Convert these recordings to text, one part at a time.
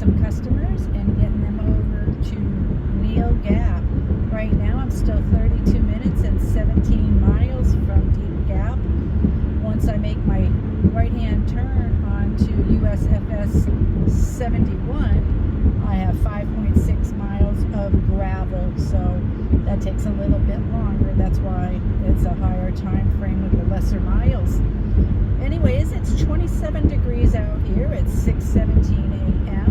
some customers and getting them over to Neel Gap. Right now I'm still 32 minutes and 17 miles from Deep Gap. Once I make my right-hand turn onto USFS 71, I have 5.6 miles of gravel, so that takes a little bit longer. That's why it's a higher time frame with the lesser miles. Anyways, it's 27 degrees out here. It's 6:17 a.m.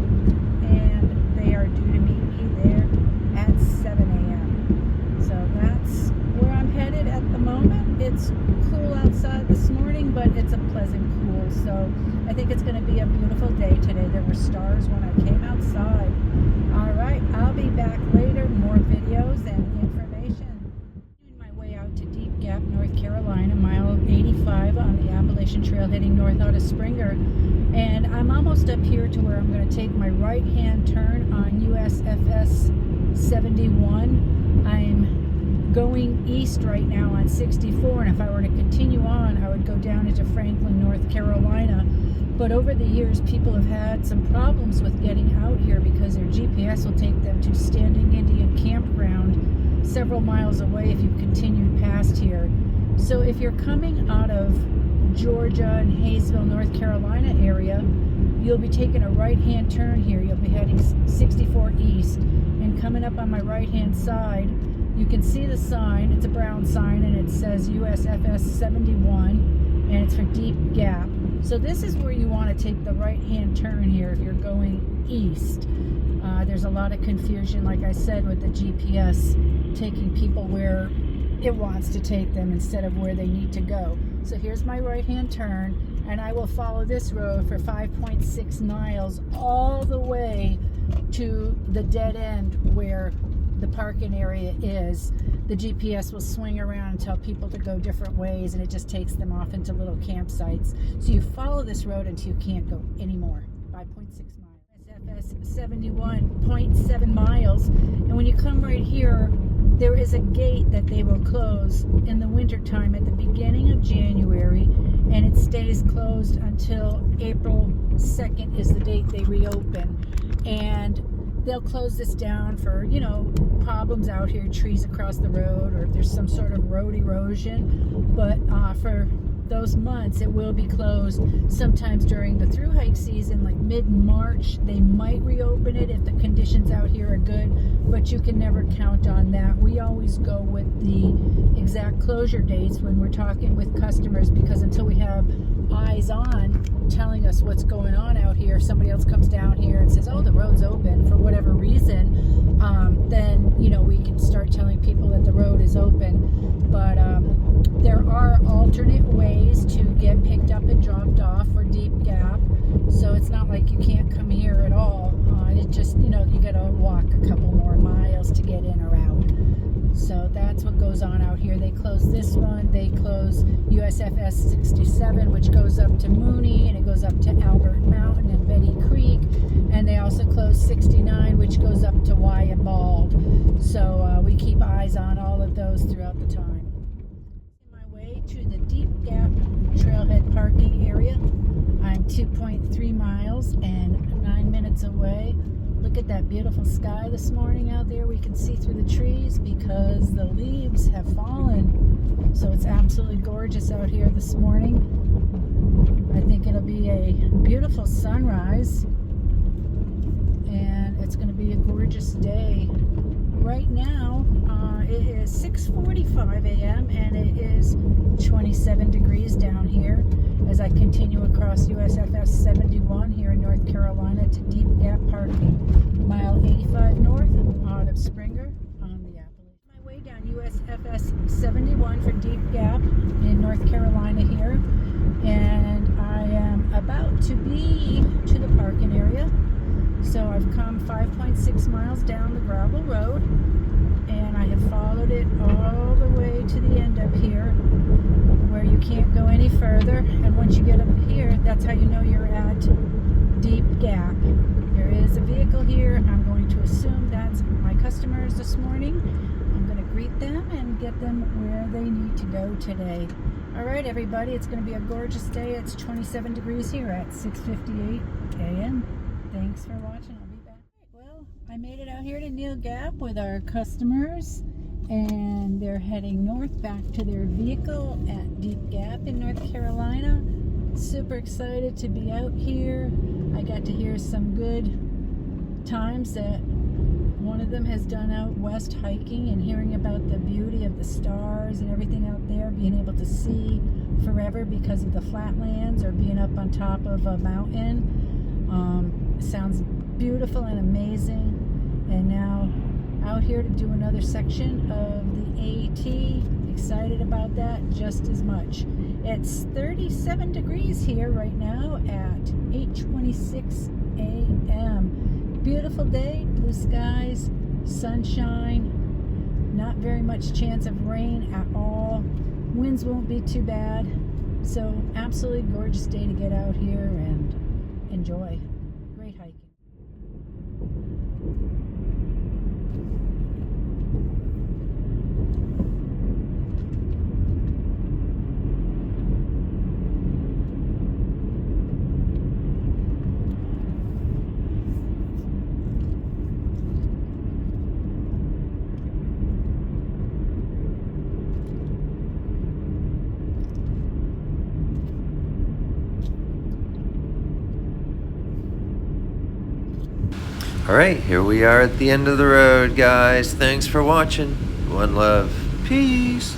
and they are due to meet me there at 7 a.m. So that's where I'm headed at the moment. It's cool outside this morning, but it's a pleasant cool. So I think it's going to be a beautiful day today. There were stars when I came outside. All right, I'll be back later. More videos and information. On my way out to Deep Gap, North Carolina, mile 85 on the Appalachian Trail heading north out of Springer. And I'm almost up here to where I'm going to take my right-hand turn on USFS 71. I'm going east right now on 64, and if I were to continue on, I would go down into Franklin, North Carolina. But over the years, people have had some problems with getting out here because their GPS will take them to Standing Indian Campground several miles away if you continued past here. So if you're coming out of Georgia and Hayesville, North Carolina area, you'll be taking a right-hand turn here. You'll be heading 64 east, and coming up on my right-hand side, you can see the sign. It's a brown sign, and it says USFS 71, and it's for Deep Gap. So this is where you want to take the right-hand turn here if you're going east. There's a lot of confusion, like I said, with the GPS taking people where it wants to take them instead of where they need to go. So here's my right-hand turn, and I will follow this road for 5.6 miles all the way to the dead end where the parking area is. The GPS will swing around and tell people to go different ways, and it just takes them off into little campsites. So you follow this road until you can't go anymore. 5.6 miles. SFS 71.7 miles. And when you come right here, there is a gate that they will close in the wintertime at the beginning of January, and it stays closed until April 2nd is the date they reopen. And they'll close this down for, problems out here, trees across the road, or if there's some sort of road erosion. But for those months, it will be closed. Sometimes during the through hike season, like mid-March, they might reopen it if the conditions out here are good, but you can never count on that. We always go with the exact closure dates when we're talking with customers, because until we have eyes on telling us what's going on out here, if somebody else comes down here and says, oh, the road's open for whatever reason, then we can start telling people that the road is open. But there are alternate ways to get picked up and dropped off for Deep Gap, so it's not like you can't come here at all. It's just you gotta walk a couple more miles to get in or out. So that's what goes on out here. They close this one. They close USFS 67, which goes up to Mooney, and it goes up to Albert Mountain and Betty Creek. And they also close 69, which goes up to Wyatt Bald. So we keep eyes on all of those throughout the time. On my way to the Deep Gap Trailhead parking area. I'm 2.3 miles and 9 minutes away. Look at that beautiful sky this morning out there. We can see through the trees because the leaves have fallen. So it's absolutely gorgeous out here this morning. I think it'll be a beautiful sunrise, and it's going to be a gorgeous day. Right now, it is 6:45 a.m. and it is 27 degrees down here as I continue across USFS 71 here in North Carolina to Deep Gap parking, mile 85 north out of Springer on the Appalachian. My way down USFS 71 for Deep Gap in North Carolina here, and I am about to be to the parking area. So I've come 5.6 miles down the gravel road, and I have followed it all the way to the end up here where you can't go any further. And once you get up here, that's how you know you're at Deep Gap. There is a vehicle here. I'm going to assume that's my customers this morning. I'm going to greet them and get them where they need to go today. All right, everybody, it's going to be a gorgeous day. It's 27 degrees here at 6:58 a.m. Thanks for watching. I made it out here to Neel Gap with our customers, and they're heading north back to their vehicle at Deep Gap in North Carolina. Super excited to be out here. I got to hear some good times that one of them has done out west hiking and hearing about the beauty of the stars and everything out there, being able to see forever because of the flatlands or being up on top of a mountain. Sounds beautiful and amazing. And now out here to do another section of the AT. Excited about that just as much. It's 37 degrees here right now at 8:26 a.m. Beautiful day, blue skies, sunshine, not very much chance of rain at all. Winds won't be too bad. So absolutely gorgeous day to get out here and enjoy. Great hiking. All right, here we are at the end of the road, guys. Thanks for watching. One love. Peace.